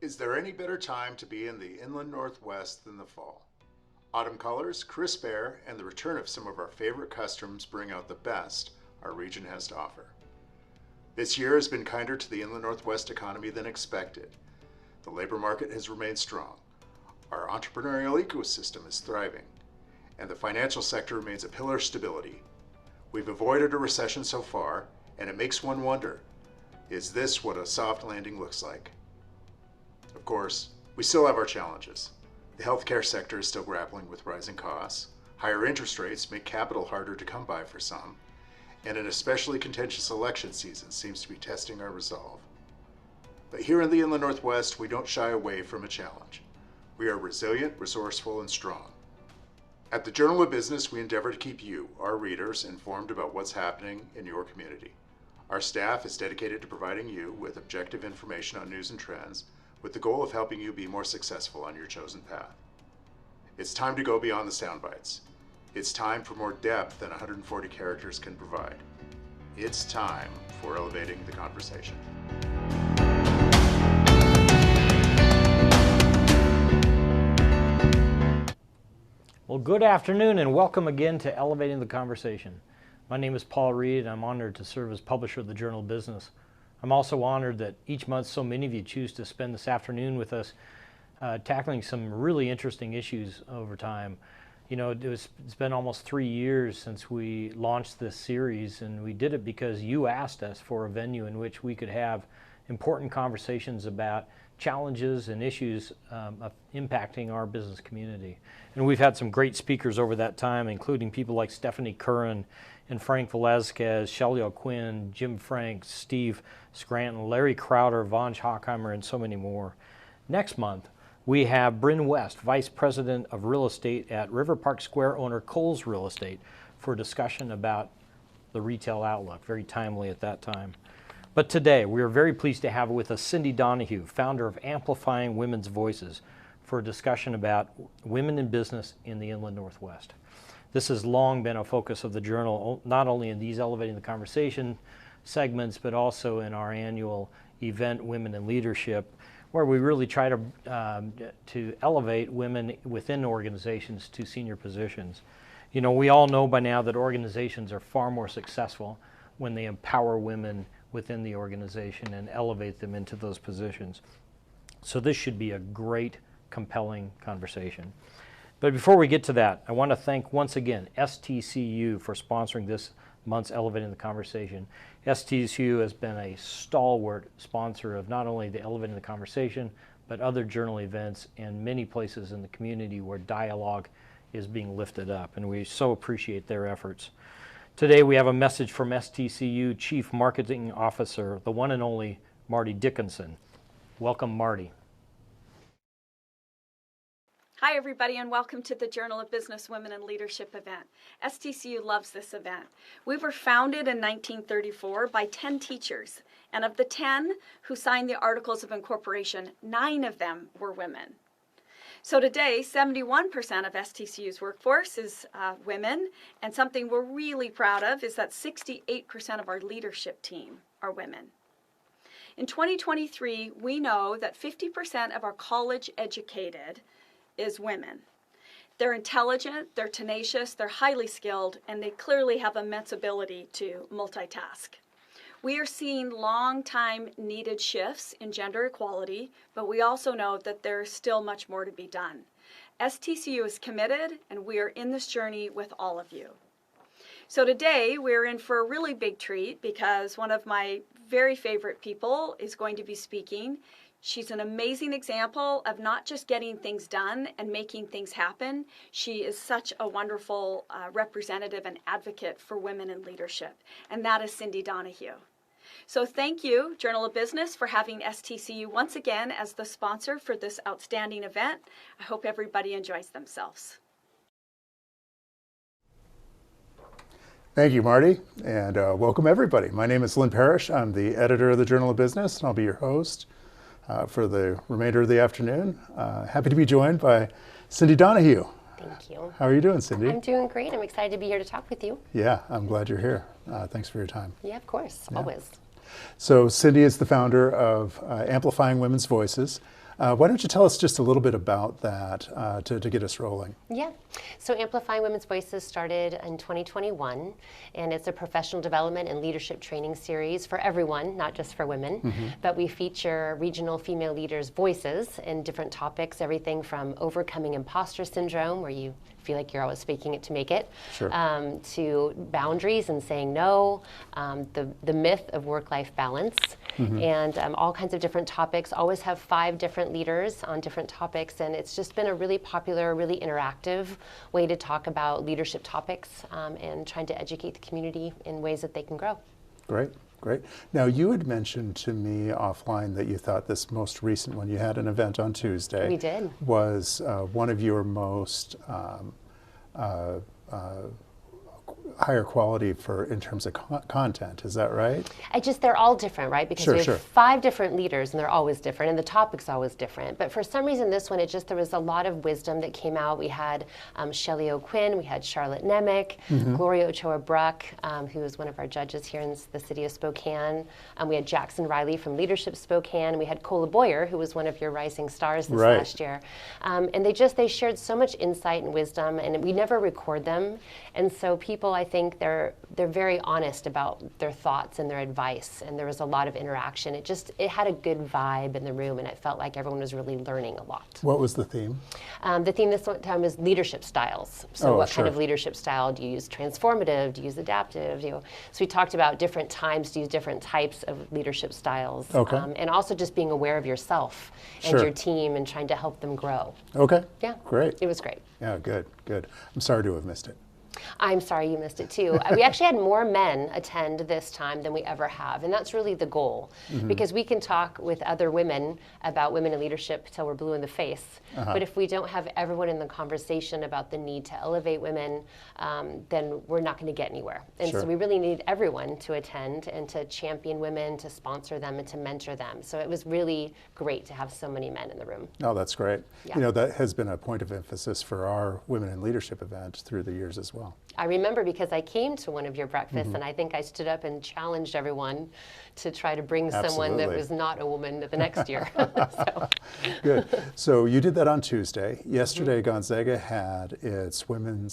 Is there any better time to be in the inland Northwest than the fall? Autumn colors, crisp air, and the return of some of our favorite customs bring out the best our region has to offer. This year has been kinder to the inland Northwest economy than expected. The labor market has remained strong. Our entrepreneurial ecosystem is thriving, and the financial sector remains a pillar of stability. We've avoided a recession so far, and it makes one wonder, is this what a soft landing looks like? Of course, we still have our challenges. The healthcare sector is still grappling with rising costs. Higher interest rates make capital harder to come by for some, and an especially contentious election season seems to be testing our resolve. But here in the inland Northwest, we don't shy away from a challenge. We are resilient, resourceful, and strong. At the Journal of Business, we endeavor to keep you, our readers, informed about what's happening in your community. Our staff is dedicated to providing you with objective information on news and trends, with the goal of helping you be more successful on your chosen path. It's time to go beyond the sound bites. It's time for more depth than 140 characters can provide. It's time for elevating the conversation. Well, good afternoon and welcome again to Elevating the Conversation. My name is Paul Reed and I'm honored to serve as publisher of the Journal of Business. I'm also honored that each month so many of you choose to spend this afternoon with us tackling some really interesting issues over time. You know, it's been almost 3 years since we launched this series, and we did it because you asked us for a venue in which we could have important conversations about challenges and issues impacting our business community. And we've had some great speakers over that time, including people like Stephanie Curran and Frank Velazquez, Shelley O'Quinn, Jim Frank, Steve Scranton, Larry Crowder, Von Schockheimer, and so many more. Next month, we have Bryn West, Vice President of Real Estate at River Park Square owner Kohl's Real Estate, for a discussion about the retail outlook, very timely at that time. But today, we are very pleased to have with us Cyndi Donahue, founder of Amplifying Women's Voices, for a discussion about women in business in the inland Northwest. This has long been a focus of the Journal, not only in these Elevating the Conversation segments, but also in our annual event, Women in Leadership, where we really try to elevate women within organizations to senior positions. You know, we all know by now that organizations are far more successful when they empower women within the organization and elevate them into those positions. So this should be a great, compelling conversation. But before we get to that, I want to thank once again STCU for sponsoring this month's Elevating the Conversation. STCU has been a stalwart sponsor of not only the Elevating the Conversation, but other Journal events and many places in the community where dialogue is being lifted up, and we so appreciate their efforts. Today we have a message from STCU Chief Marketing Officer, the one and only Marty Dickinson. Welcome, Marty. Hi, everybody, and welcome to the Journal of Business Women in Leadership event. STCU loves this event. We were founded in 1934 by 10 teachers, and of the 10 who signed the Articles of Incorporation, 9 of them were women. So today, 71% of STCU's workforce is women, and something we're really proud of is that 68% of our leadership team are women. In 2023, we know that 50% of our college-educated is women. They're intelligent, they're tenacious, they're highly skilled, and they clearly have immense ability to multitask. We are seeing long-time needed shifts in gender equality, but we also know that there's still much more to be done. STCU is committed, and we are in this journey with all of you. So today, we're in for a really big treat because one of my very favorite people is going to be speaking. She's an amazing example of not just getting things done and making things happen. She is such a wonderful representative and advocate for women in leadership, and that is Cyndi Donahue. So thank you, Journal of Business, for having STCU once again as the sponsor for this outstanding event. I hope everybody enjoys themselves. Thank you, Marty, and welcome everybody. My name is Lynn Parrish. I'm the editor of the Journal of Business, and I'll be your host for the remainder of the afternoon. Happy to be joined by Cyndi Donahue. Thank you. How are you doing, Cyndi? I'm doing great. I'm excited to be here to talk with you. Yeah, I'm glad you're here. Thanks for your time. Yeah, of course, always. So Cyndi is the founder of Amplifying Women's Voices. Why don't you tell us just a little bit about that to get us rolling? Yeah. So Amplifying Women's Voices started in 2021, and it's a professional development and leadership training series for everyone, not just for women. But we feature regional female leaders' voices in different topics, everything from overcoming imposter syndrome, where you feel like you're always faking it to make it, Sure. To boundaries and saying no, the myth of work-life balance, and all kinds of different topics. Always have 5 different leaders on different topics, and it's just been a really popular, really interactive way to talk about leadership topics and trying to educate the community in ways that they can grow. Great. Great. Now, you had mentioned to me offline that you thought this most recent one, you had an event on Tuesday. We did. Was one of your most higher quality in terms of content. Is that right? They're all different, right? Because we have 5 different leaders, and they're always different, and the topic's always different. But for some reason, this one, there was a lot of wisdom that came out. We had Shelley O'Quinn, we had Charlotte Nemec, Gloria Ochoa-Bruck, who was one of our judges here in the city of Spokane. We had Jackson Riley from Leadership Spokane. We had Cola Boyer, who was one of your rising stars this last year. And they shared so much insight and wisdom, and we never record them. And so people, I think, they're very honest about their thoughts and their advice, and there was a lot of interaction. It had a good vibe in the room, and it felt like everyone was really learning a lot. What was the theme? The theme this time is leadership styles. So what kind of leadership style do you use? Transformative? Do you use adaptive? So we talked about different times to use different types of leadership styles, and also just being aware of yourself and your team and trying to help them grow. Okay. Yeah. Great. It was great. Yeah, good. I'm sorry to have missed it. I'm sorry you missed it too. We actually had more men attend this time than we ever have, and that's really the goal, because we can talk with other women about women in leadership till we're blue in the face, but if we don't have everyone in the conversation about the need to elevate women, then we're not going to get anywhere. And so we really need everyone to attend and to champion women, to sponsor them, and to mentor them. So it was really great to have so many men in the room. Oh, that's great. Yeah. That has been a point of emphasis for our Women in Leadership event through the years as well. I remember because I came to one of your breakfasts, and I think I stood up and challenged everyone to try to bring someone that was not a woman the next year. Good. So you did that on Tuesday. Yesterday, Gonzaga had its Women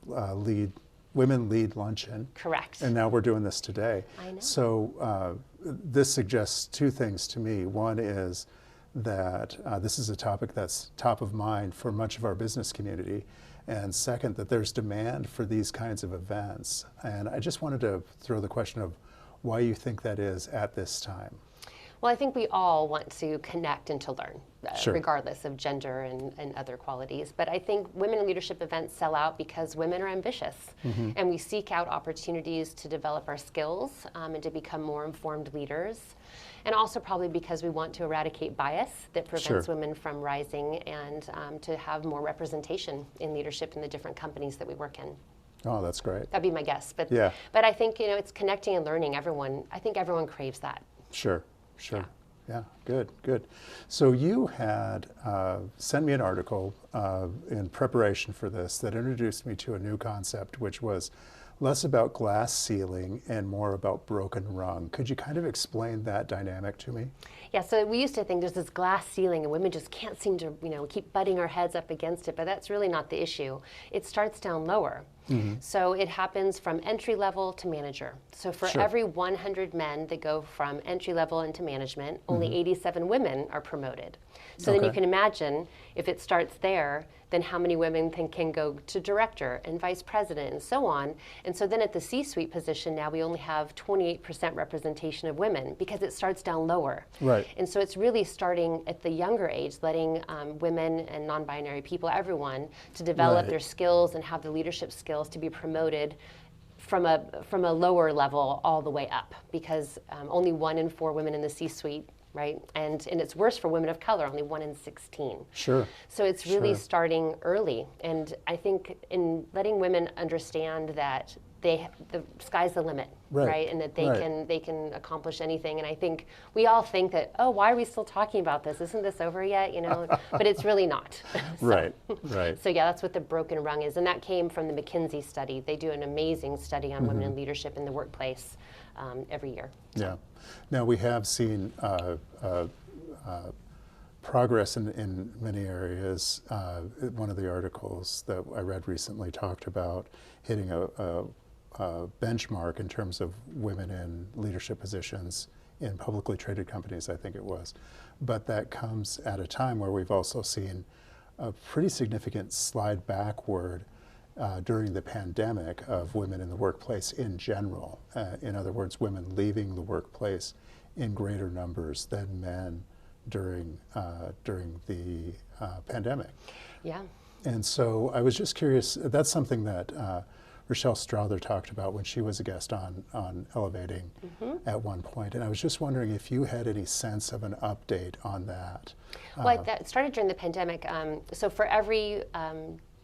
Lead Luncheon. Correct. And now we're doing this today. I know. So this suggests 2 things to me. One is that this is a topic that's top of mind for much of our business community. And second, that there's demand for these kinds of events. And I just wanted to throw the question of why you think that is at this time. Well, I think we all want to connect and to learn, regardless of gender and other qualities. But I think women in leadership events sell out because women are ambitious. And we seek out opportunities to develop our skills and to become more informed leaders. And also probably because we want to eradicate bias that prevents women from rising and to have more representation in leadership in the different companies that we work in. Oh, that's great. That'd be my guess. But I think it's connecting and learning. I think everyone craves that. Sure. Yeah, good. So you had sent me an article in preparation for this that introduced me to a new concept, which was less about glass ceiling and more about broken rung. Could you kind of explain that dynamic to me? Yeah, so we used to think there's this glass ceiling and women just can't seem to, keep butting our heads up against it, but that's really not the issue. It starts down lower. So it happens from entry level to manager. So for every 100 men that go from entry level into management, only 87 women are promoted. So then you can imagine if it starts there, then how many women can go to director and vice president and so on. And so then at the C-suite position now we only have 28% representation of women because it starts down lower. Right. And so it's really starting at the younger age, letting women and non-binary people, everyone, to develop their skills and have the leadership skills to be promoted from a lower level all the way up, because only 1 in 4 women in the C-suite, right? And it's worse for women of color, only 1 in 16. Sure. So it's really starting early. And I think in letting women understand that the sky's the limit, right? And that they can accomplish anything. And I think we all think that, oh, why are we still talking about this? Isn't this over yet? But it's really not. Right. So yeah, that's what the broken rung is. And that came from the McKinsey study. They do an amazing study on women in leadership in the workplace every year. Yeah. Now we have seen progress in many areas. One of the articles that I read recently talked about hitting a benchmark in terms of women in leadership positions in publicly traded companies, I think it was. But that comes at a time where we've also seen a pretty significant slide backward during the pandemic of women in the workplace in general. In other words, women leaving the workplace in greater numbers than men during the pandemic. Yeah. And so I was just curious, that's something that Rochelle Strother talked about when she was a guest on Elevating at one point. And I was just wondering if you had any sense of an update on that. Well, that started during the pandemic. So for every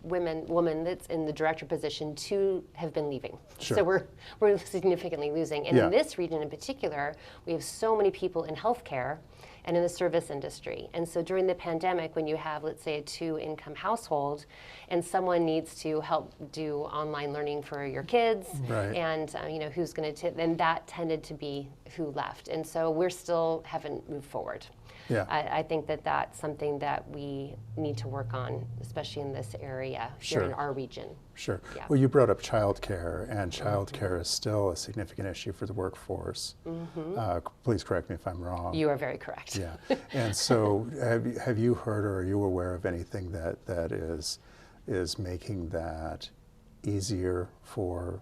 woman that's in the director position, 2 have been leaving. Sure. So we're significantly losing. And Yeah. in this region in particular, we have so many people in healthcare and in the service industry. And so during the pandemic, when you have, let's say, a 2-income household, and someone needs to help do online learning for your kids, Right. and who's going to, then that tended to be who left. And so we're still haven't moved forward. Yeah. I think that that's something that we need to work on, especially in this area here in Sure. our region. Sure. Yeah. Well, you brought up childcare, and childcare is still a significant issue for the workforce. Please correct me if I'm wrong. You are very correct. Yeah. And so have you heard or are you aware of anything that is making that easier for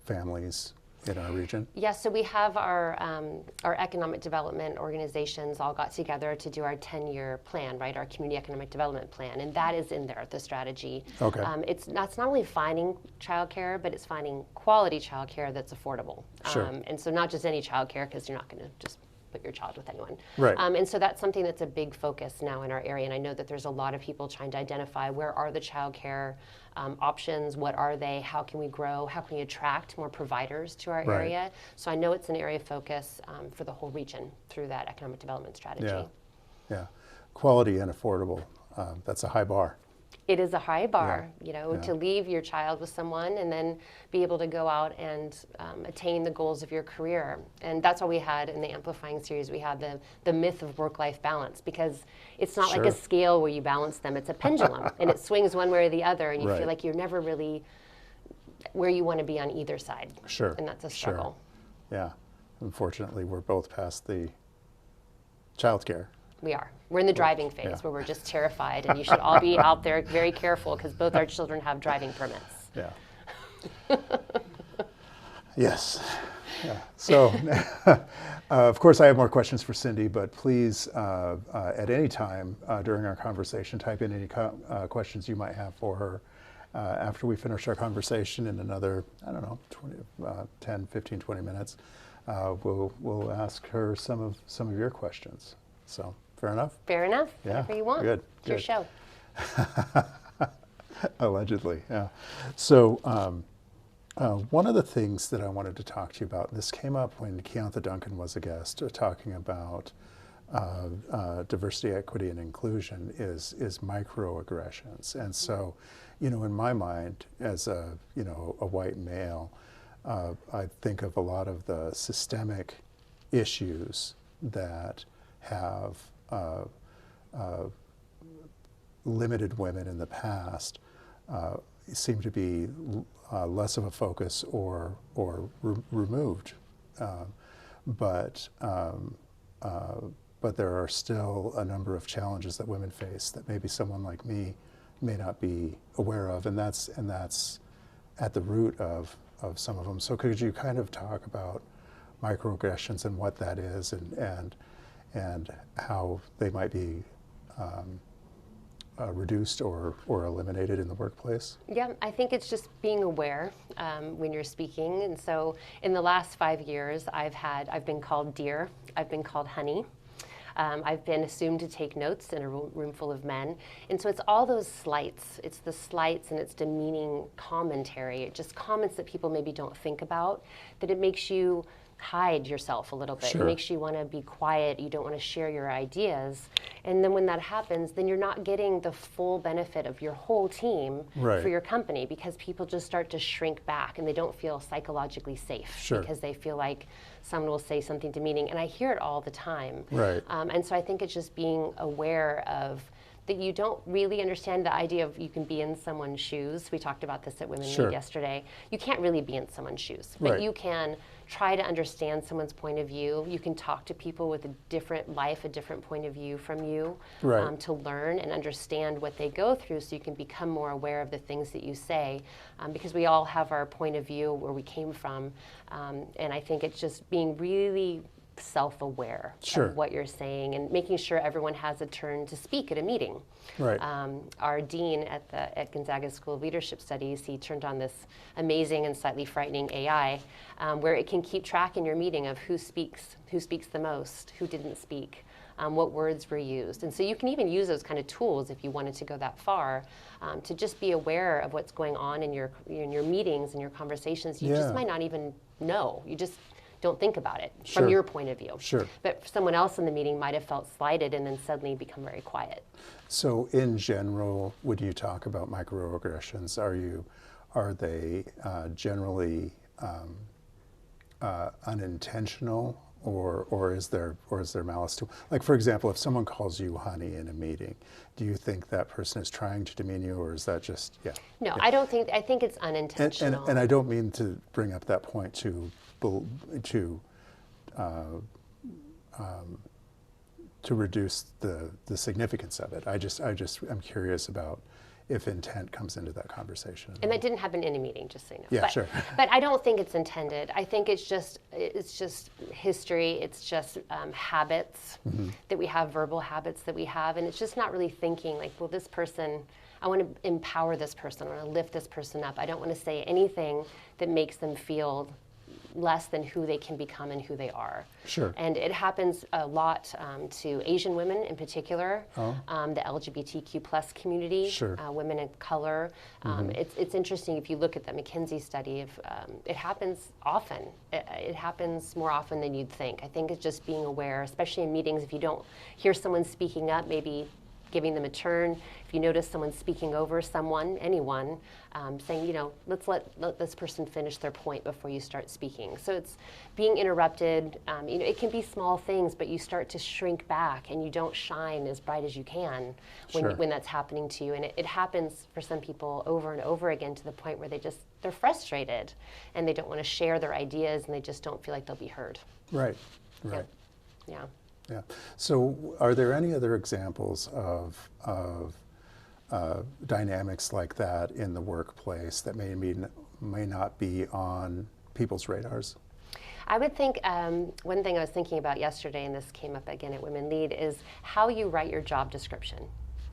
families in our region? Yes, so we have our economic development organizations all got together to do our 10-year plan, right? Our community economic development plan, and that is in there, the strategy. Okay. It's not only finding childcare, but it's finding quality childcare that's affordable. Sure. And so not just any childcare, because you're not going to just put your child with anyone. Right. And so that's something that's a big focus now in our area, and I know that there's a lot of people trying to identify where are the childcare options, what are they, how can we grow, how can we attract more providers to our Right. area. So I know it's an area of focus for the whole region through that economic development strategy. Yeah. Yeah. Quality and affordable. That's a high bar. It is a high bar, Yeah. to leave your child with someone and then be able to go out and attain the goals of your career. And that's what we had in the Amplifying series. We had the myth of work-life balance, because it's not like Sure. a scale where you balance them. It's a pendulum, and it swings one way or the other, and you Right. feel like you're never really where you want to be on either side. Sure. And that's a Sure. struggle. Yeah. Unfortunately, we're both past the childcare. We are. We're in the driving phase Yeah. where we're just terrified, and you should all be out there very careful, because both our children have driving permits. Yeah. Yes. Yeah. So, of course, I have more questions for Cyndi, but please, at any time during our conversation, type in any questions you might have for her. After we finish our conversation in another, 10, 15, 20 minutes, we'll ask her some of your questions. So, fair enough? Fair enough. Yeah. Whatever you want. Good. It's your Good. show. Allegedly, yeah. So one of the things that I wanted to talk to you about, this came up when Keonta Duncan was a guest, talking about diversity, equity, and inclusion is microaggressions. And so, in my mind, as a white male, I think of a lot of the systemic issues that have limited women in the past seem to be less of a focus or removed, but there are still a number of challenges that women face that maybe someone like me may not be aware of, and that's at the root of some of them. So could you kind of talk about microaggressions and what that is, and how they might be reduced or eliminated in the workplace? Yeah, I think it's just being aware when you're speaking. And so in the last 5 years, I've been called dear, I've been called honey. I've been assumed to take notes in a room full of men. And so it's all those slights. It's the slights and it's demeaning commentary, just comments that people maybe don't think about, that it makes you hide yourself a little bit. Sure. It makes you want to be quiet. You don't want to share your ideas. And then when that happens, then you're not getting the full benefit of your whole team Right. for your company, because people just start to shrink back and they don't feel psychologically safe Sure. because they feel like someone will say something demeaning. And I hear it all the time. Right. And so I think it's just being aware of that you don't really understand the idea of you can be in someone's shoes. We talked about this at Women Sure. Lead yesterday. You can't really be in someone's shoes, but Right. you can try to understand someone's point of view. You can talk to people with a different life, a different point of view from you, Right. to learn and understand what they go through, so you can become more aware of the things that you say, because we all have our point of view where we came from. And I think it's just being really self-aware Sure. of what you're saying and making sure everyone has a turn to speak at a meeting. Right. Our dean at Gonzaga School of Leadership Studies, he turned on this amazing and slightly frightening AI, where it can keep track in your meeting of who speaks the most, who didn't speak, what words were used. And so you can even use those kind of tools if you wanted to go that far, to just be aware of what's going on in your meetings and your conversations. You Yeah. just might not even know. You just don't think about it Sure. from your point of view. Sure. But someone else in the meeting might have felt slighted and then suddenly become very quiet. So in general, would you talk about microaggressions? Are they generally unintentional, or is there malice to? Like, for example, if someone calls you honey in a meeting, do you think that person is trying to demean you, or is that just No, yeah. I think it's unintentional. And I don't mean to bring up that point to reduce the significance of it. I'm curious about if intent comes into that conversation. And that didn't happen in a meeting, just so you know. Yeah, but, sure. But I don't think it's intended. I think it's just history. It's just habits that we have, verbal habits that we have, and it's just not really thinking like, well, this person, I want to empower this person. I want to lift this person up. I don't want to say anything that makes them feel less than who they can become and who they are. Sure. And it happens a lot to Asian women in particular, Oh. the LGBTQ plus community, Sure. Women of color. It's interesting if you look at the McKinsey study. It happens often. It happens more often than you'd think. I think it's just being aware, especially in meetings. If you don't hear someone speaking up, maybe giving them a turn. If you notice someone speaking over anyone, saying, let's let this person finish their point before you start speaking. So it's being interrupted. It can be small things, but you start to shrink back and you don't shine as bright as you can Sure. when that's happening to you. And it happens for some people over and over again, to the point where they're frustrated and they don't want to share their ideas and they just don't feel like they'll be heard. Right. Right. Yeah. Yeah. So, are there any other examples of dynamics like that in the workplace that may not be on people's radars? I would think one thing I was thinking about yesterday, and this came up again at Women Lead, is how you write your job description.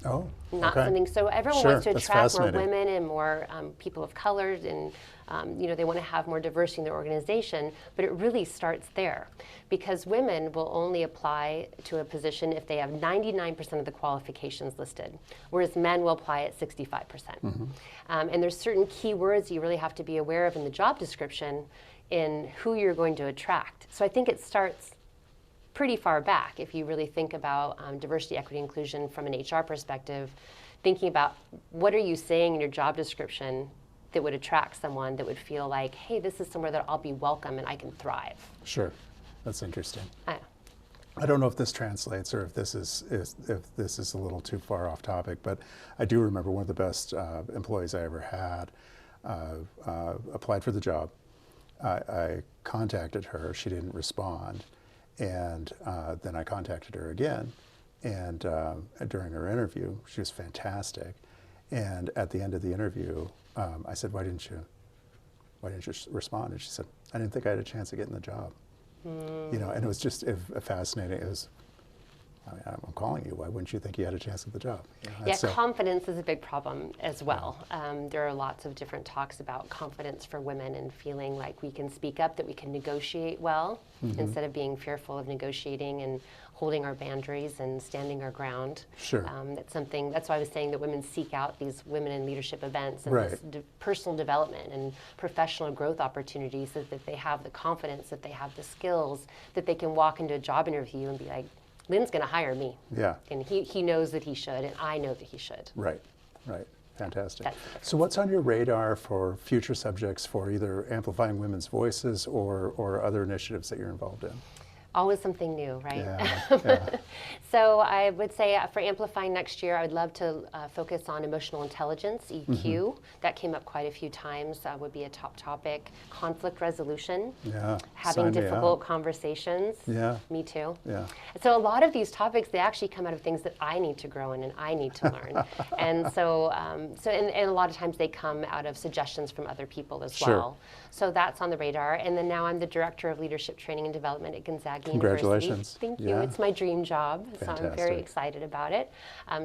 Oh, Not okay. something. So everyone Sure, wants to that's attract more fascinating. women and more people of color, and they want to have more diversity in their organization. But it really starts there, because women will only apply to a position if they have 99% of the qualifications listed, whereas men will apply at 65%. And there's certain key words you really have to be aware of in the job description in who you're going to attract. So I think it starts pretty far back if you really think about diversity, equity, inclusion from an HR perspective, thinking about what are you saying in your job description that would attract someone that would feel like, hey, this is somewhere that I'll be welcome and I can thrive. Sure. That's interesting. Uh, I don't know if this translates or if this is a little too far off topic, but I do remember one of the best employees I ever had applied for the job. I contacted her. She didn't respond. And then I contacted her again, and during her interview, she was fantastic. And at the end of the interview, I said, "Why didn't you respond?" And she said, "I didn't think I had a chance of getting the job." And it was just fascinating. It was I'm calling you. Why wouldn't you think you had a chance at the job? Yeah, confidence is a big problem as well. There are lots of different talks about confidence for women and feeling like we can speak up, that we can negotiate well, instead of being fearful of negotiating and holding our boundaries and standing our ground. Sure. That's why I was saying that women seek out these women in leadership events and Right. this personal development and professional growth opportunities, so that they have the confidence, that they have the skills, that they can walk into a job interview and be like, Lynn's going to hire me. Yeah. And he knows that he should, and I know that he should. Right, right. Fantastic. That's the difference. So what's on your radar for future subjects for either amplifying women's voices or other initiatives that you're involved in? Always something new, right? Yeah. So I would say for Amplifying next year, I would love to focus on emotional intelligence, EQ. That came up quite a few times. Would be a top topic. Conflict resolution. Yeah. Having Sign me difficult up. conversations. Yeah. Me too. Yeah. So a lot of these topics, they actually come out of things that I need to grow in and I need to learn. And so, and a lot of times they come out of suggestions from other people as Sure. well. So that's on the radar. And then now I'm the Director of Leadership Training and Development at Gonzaga Congratulations. University. Thank you. Yeah. It's my dream job, so I'm very Fantastic. excited about it.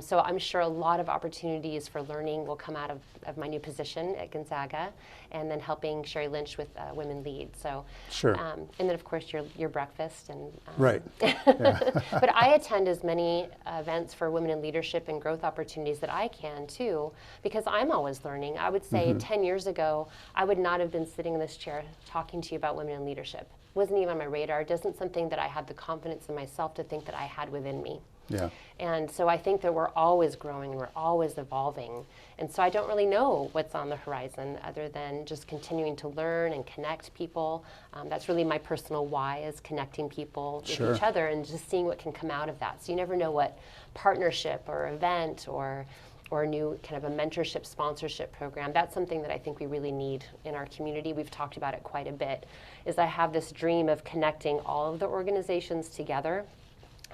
So I'm sure a lot of opportunities for learning will come out of my new position at Gonzaga, and then helping Sherry Lynch with Women Lead. So, Sure. and then of course your breakfast and Right. But I attend as many events for women in leadership and growth opportunities that I can too, because I'm always learning. I would say 10 years ago, I would not have been sitting in this chair talking to you about women in leadership. Wasn't even on my radar. It isn't something that I had the confidence in myself to think that I had within me. Yeah. And so I think that we're always growing, we're always evolving. And so I don't really know what's on the horizon other than just continuing to learn and connect people. That's really my personal why, is connecting people Sure. with each other and just seeing what can come out of that. So you never know what partnership or event or a new kind of a mentorship sponsorship program. That's something that I think we really need in our community. We've talked about it quite a bit, is I have this dream of connecting all of the organizations together.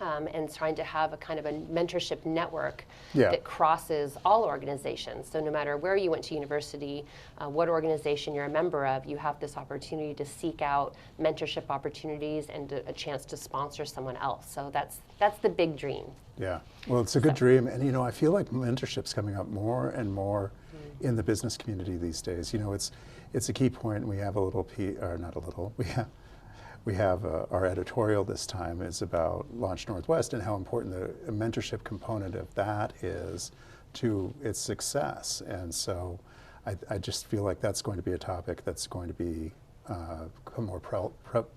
And trying to have a kind of a mentorship network Yeah. that crosses all organizations. So no matter where you went to university, what organization you're a member of, you have this opportunity to seek out mentorship opportunities and a chance to sponsor someone else. So that's the big dream. Yeah. Well, it's a good dream. And, I feel like mentorship's coming up more and more in the business community these days. It's a key point, and we have a little, or not a little, we have our editorial this time is about Launch Northwest and how important the mentorship component of that is to its success. And so I just feel like that's going to be a topic that's going to be become more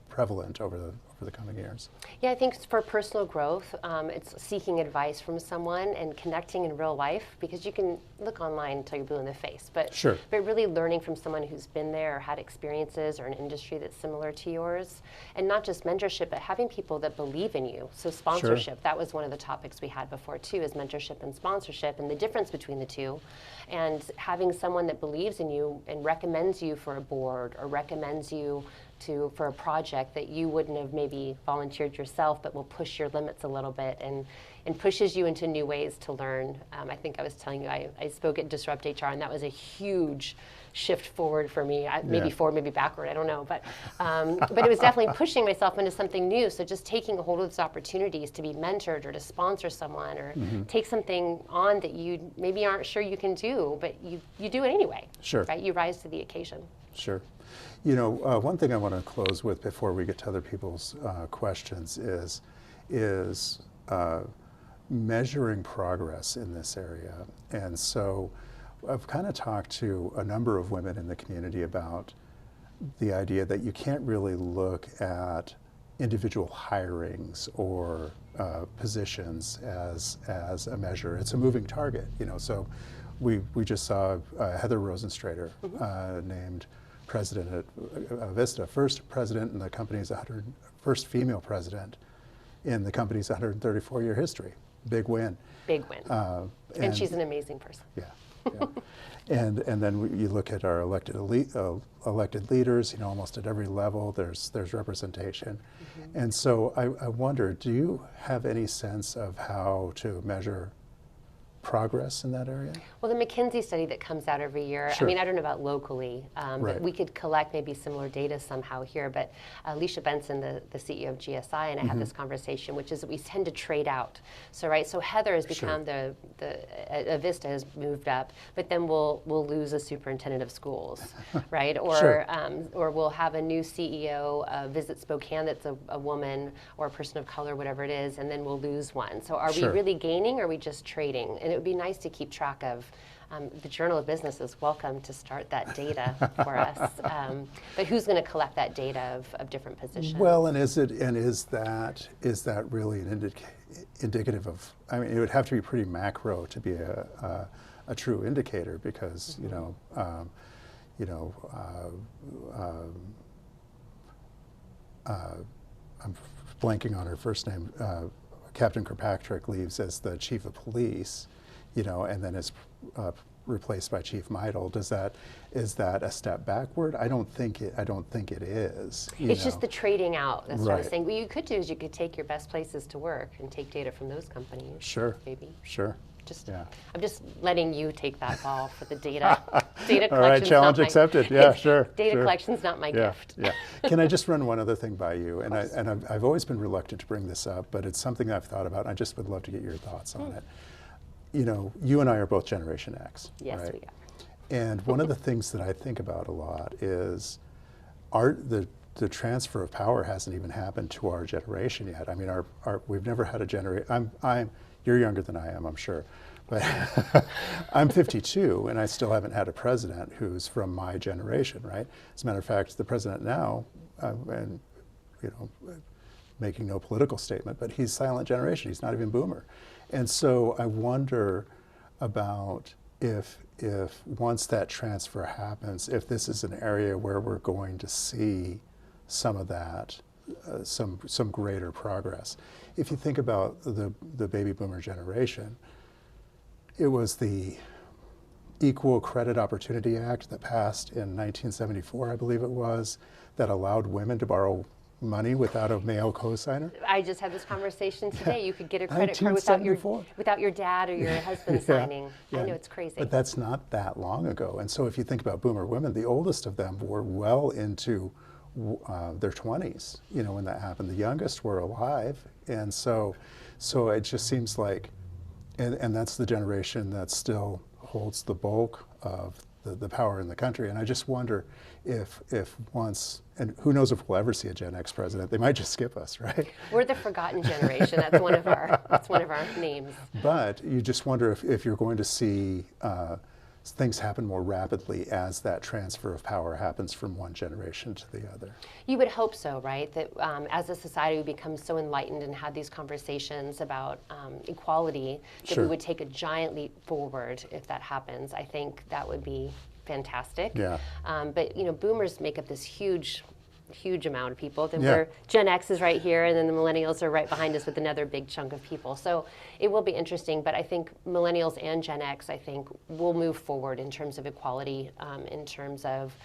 prevalent over the coming years. Yeah, I think for personal growth, it's seeking advice from someone and connecting in real life, because you can look online until you're blue in the face, but Sure. but really learning from someone who's been there or had experiences or an industry that's similar to yours, and not just mentorship, but having people that believe in you. So sponsorship, that was one of the topics we had before too, is mentorship and sponsorship and the difference between the two, and having someone that believes in you and recommends you for a board or recommends you for a project that you wouldn't have maybe volunteered yourself, but will push your limits a little bit and pushes you into new ways to learn. I think I was telling you, I spoke at Disrupt HR, and that was a huge shift forward for me. Maybe forward, maybe backward, I don't know. But it was definitely pushing myself into something new. So just taking a hold of those opportunities to be mentored or to sponsor someone or take something on that you maybe aren't sure you can do, but you do it anyway. Sure. Right? You rise to the occasion. Sure. One thing I want to close with before we get to other people's questions is measuring progress in this area. And so I've kind of talked to a number of women in the community about the idea that you can't really look at individual hirings or positions as a measure. It's a moving target, So we just saw Heather Rosenstrater named president at Vista, first president in the company's first female president in the company's 134-year history. Big win. Big win. And she's an amazing person. Yeah. And then you look at our elected leaders. Almost at every level, there's representation. And so I wonder, do you have any sense of how to measure progress in that area? Well, the McKinsey study that comes out every year, Sure. I mean, I don't know about locally, Right. but we could collect maybe similar data somehow here. But Alicia Benson, the CEO of GSI, and I had this conversation, which is that we tend to trade out. So, right, so Heather has become Vista has moved up, but then we'll lose a superintendent of schools, right? Or Sure. Or we'll have a new CEO visit Spokane that's a woman or a person of color, whatever it is, and then we'll lose one. So are Sure. we really gaining, or are we just trading? And it would be nice to keep track of. The Journal of Business is welcome to start that data for us. But who's going to collect that data of different positions? Well, and is that really an indicative of? I mean, it would have to be pretty macro to be a true indicator, because I'm blanking on her first name. Captain Kirkpatrick leaves as the chief of police, and then is replaced by Chief Meidel. Is that a step backward? I don't think it is. It's just the trading out. That's what I was Right. saying. What you could do is you could take your best places to work and take data from those companies. Sure. Maybe. Sure. Yeah. I'm just letting you take that ball for the data. Data collection's All right, challenge accepted. Yeah, sure. Data sure. collection's not my gift. Yeah. Can I just run one other thing by you? And I've always been reluctant to bring this up, but it's something I've thought about, and I just would love to get your thoughts on it. You and I are both Generation X. Yes, right? we are. And one of the things that I think about a lot is the transfer of power hasn't even happened to our generation yet. I mean, we've never had a generation. You're younger than I am, I'm sure, but I'm 52, and I still haven't had a president who's from my generation, right? As a matter of fact, the president now, and making no political statement, but he's silent generation. He's not even boomer. And so I wonder about if once that transfer happens, if this is an area where we're going to see some of that, some greater progress. If you think about the baby boomer generation, it was the Equal Credit Opportunity Act that passed in 1974, I believe it was, that allowed women to borrow money without a male cosigner. I just had this conversation today. You could get a credit card without your dad or your husband signing. Yeah. I know, it's crazy. But that's not that long ago. And so if you think about boomer women, the oldest of them were well into their 20s, when that happened. The youngest were alive. And so it just seems like, and that's the generation that still holds the bulk of the power in the country. And I just wonder if once, and who knows if we'll ever see a Gen X president, they might just skip us, right? We're the forgotten generation. That's one of our names. But you just wonder if you're going to see things happen more rapidly as that transfer of power happens from one generation to the other. You would hope so, right? That as a society we become so enlightened and had these conversations about equality that Sure. we would take a giant leap forward if that happens. I think that would be fantastic. Yeah. But boomers make up this huge amount of people. Then Yeah. Gen X is right here, and then the millennials are right behind us with another big chunk of people. So it will be interesting, but I think millennials and Gen X, I think, will move forward in terms of equality, in terms of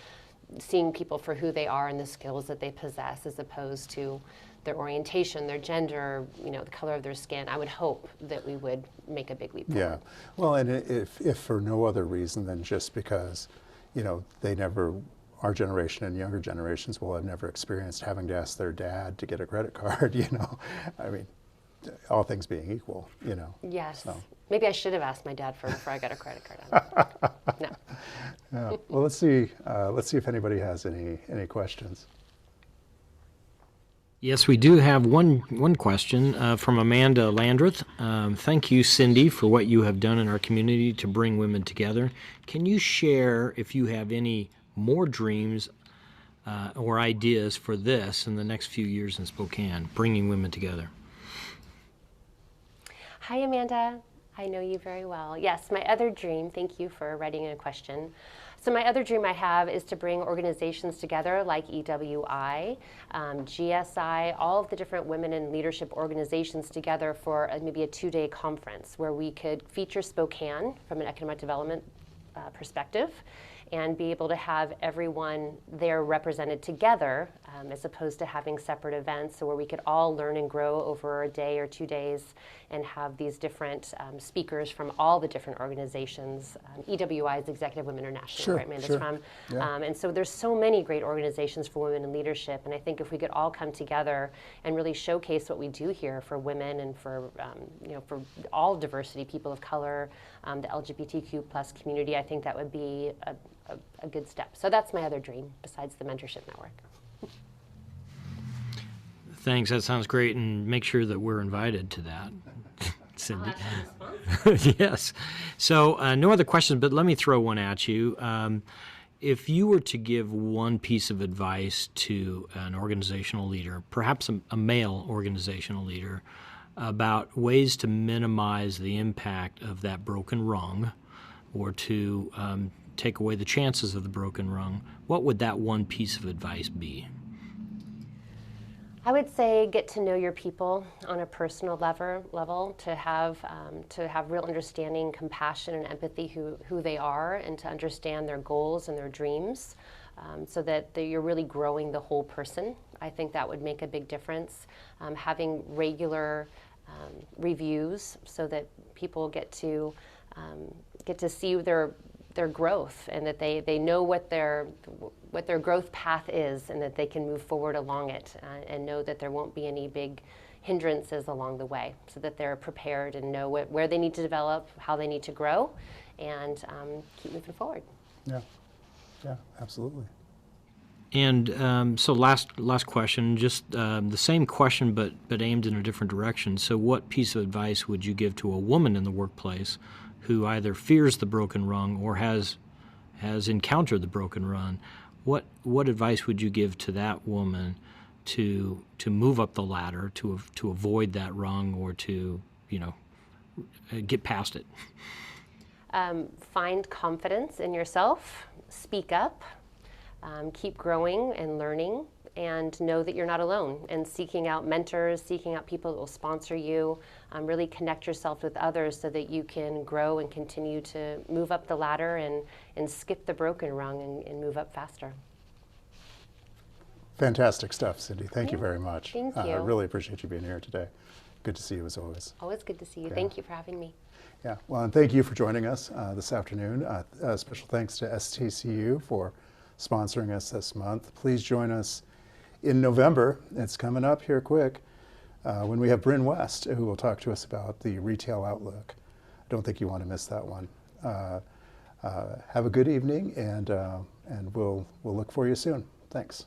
seeing people for who they are and the skills that they possess, as opposed to their orientation, their gender, the color of their skin. I would hope that we would make a big leap forward. Yeah. Well, and if for no other reason than just because, our generation and younger generations will have never experienced having to ask their dad to get a credit card, I mean, all things being equal, Yes. So. Maybe I should have asked my dad before I got a credit card. No. Yeah. Well, let's see if anybody has any questions. Yes, we do have one question from Amanda Landreth. Thank you, Cyndi, for what you have done in our community to bring women together. Can you share if you have any more dreams or ideas for this in the next few years in Spokane, bringing women together? Hi, Amanda. I know you very well. Yes, my other dream, thank you for writing in a question. So my other dream I have is to bring organizations together like EWI, GSI, all of the different women in leadership organizations together for maybe a 2-day conference where we could feature Spokane from an economic development perspective, and be able to have everyone there represented together, as opposed to having separate events, so where we could all learn and grow over a day or 2 days and have these different speakers from all the different organizations. EWI is Executive Women International, Sure, right, Amanda's sure. from. Yeah. And so there's so many great organizations for women in leadership, and I think if we could all come together and really showcase what we do here for women and for, for all diversity, people of color, the LGBTQ plus community, I think that would be a good step. So that's my other dream, besides the mentorship network. Thanks. That sounds great, and make sure that we're invited to that, Cyndi. Yes. So no other questions, but let me throw one at you. If you were to give one piece of advice to an organizational leader, perhaps a male organizational leader, about ways to minimize the impact of that broken rung, or to take away the chances of the broken rung, what would that one piece of advice be? I would say get to know your people on a personal level, to have real understanding, compassion, and empathy who they are, and to understand their goals and their dreams, so that you're really growing the whole person. I think that would make a big difference. Having regular reviews so that people get to see their growth, and that they know what their growth path is, and that they can move forward along it, and know that there won't be any big hindrances along the way, so that they're prepared and know where they need to develop, how they need to grow, and keep moving forward. Yeah, absolutely. And so last question, just the same question but aimed in a different direction. So what piece of advice would you give to a woman in the workplace who either fears the broken rung or has encountered the broken rung? What advice would you give to that woman to move up the ladder, to avoid that rung, or to get past it? Find confidence in yourself, speak up, keep growing and learning, and know that you're not alone, and seeking out mentors, seeking out people that will sponsor you, really connect yourself with others so that you can grow and continue to move up the ladder and skip the broken rung and move up faster. Fantastic stuff, Cyndi. Thank you very much. Thank you. I really appreciate you being here today. Good to see you as always. Always good to see you. Yeah. Thank you for having me. Yeah, well, and thank you for joining us this afternoon. Special thanks to STCU for sponsoring us this month. Please join us in November. It's coming up here quick, when we have Bryn West, who will talk to us about the retail outlook. I don't think you want to miss that one. Have a good evening, and we'll look for you soon. Thanks.